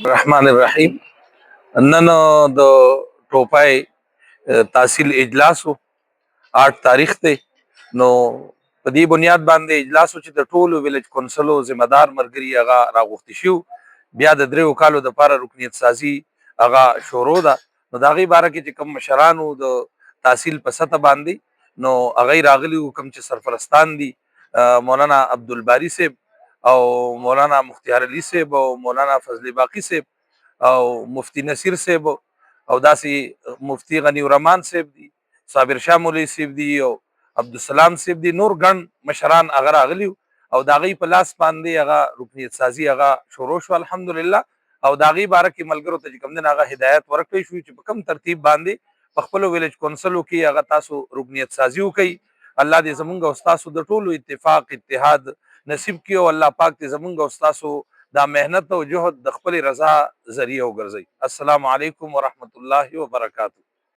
الرحمن الرحیم. نن د ټوپای تحصیل اجلاس 8 تاریخ ته نو په دې بنیاد باندې اجلاس چې د ټولو ویلج کونسلو ذمہ دار مرګري هغه راغوښتي شو. بیا د دریو کالو د لپاره رکنیت سازي هغه شروع ده. نو دا غي باره کې چې کوم مشرانو د تحصیل په سطح باندې نو هغه راغلي کوم چې سرپرستان دي مولانا عبدالباری صاحب او مولانا مختیار علي صاحب او مولانا فضل باقی صاحب او مفتی نصیر صاحب او داسې مفتی غنی الرحمن صاحب دي، صابر شاه مولوی صاحب دي او عبدالسلام صاحب دي، نور ګڼ مشران هغه راغلي او د هغوی په لاس باندې هغه رکنیت سازي هغه شروع شو الحمدلله. او د هغې باره کې ملګرو ته چې کوم دی هغه هدایت ورکړی شو چې په کوم ترتیب باندې په خپلو ویلج کونسلو کې هغه تاسو رکنیت سازي وکړئ. الله دې زمونږ او ستاسو د ټولو اتفاق اتحاد نصیب کړي او الله پاک دې زمونږ او ستاسو دا مهنت او جهد د خپل رضا ذریعہ وګرځي. السلام علیکم ورحمت الله وبرکاتہ.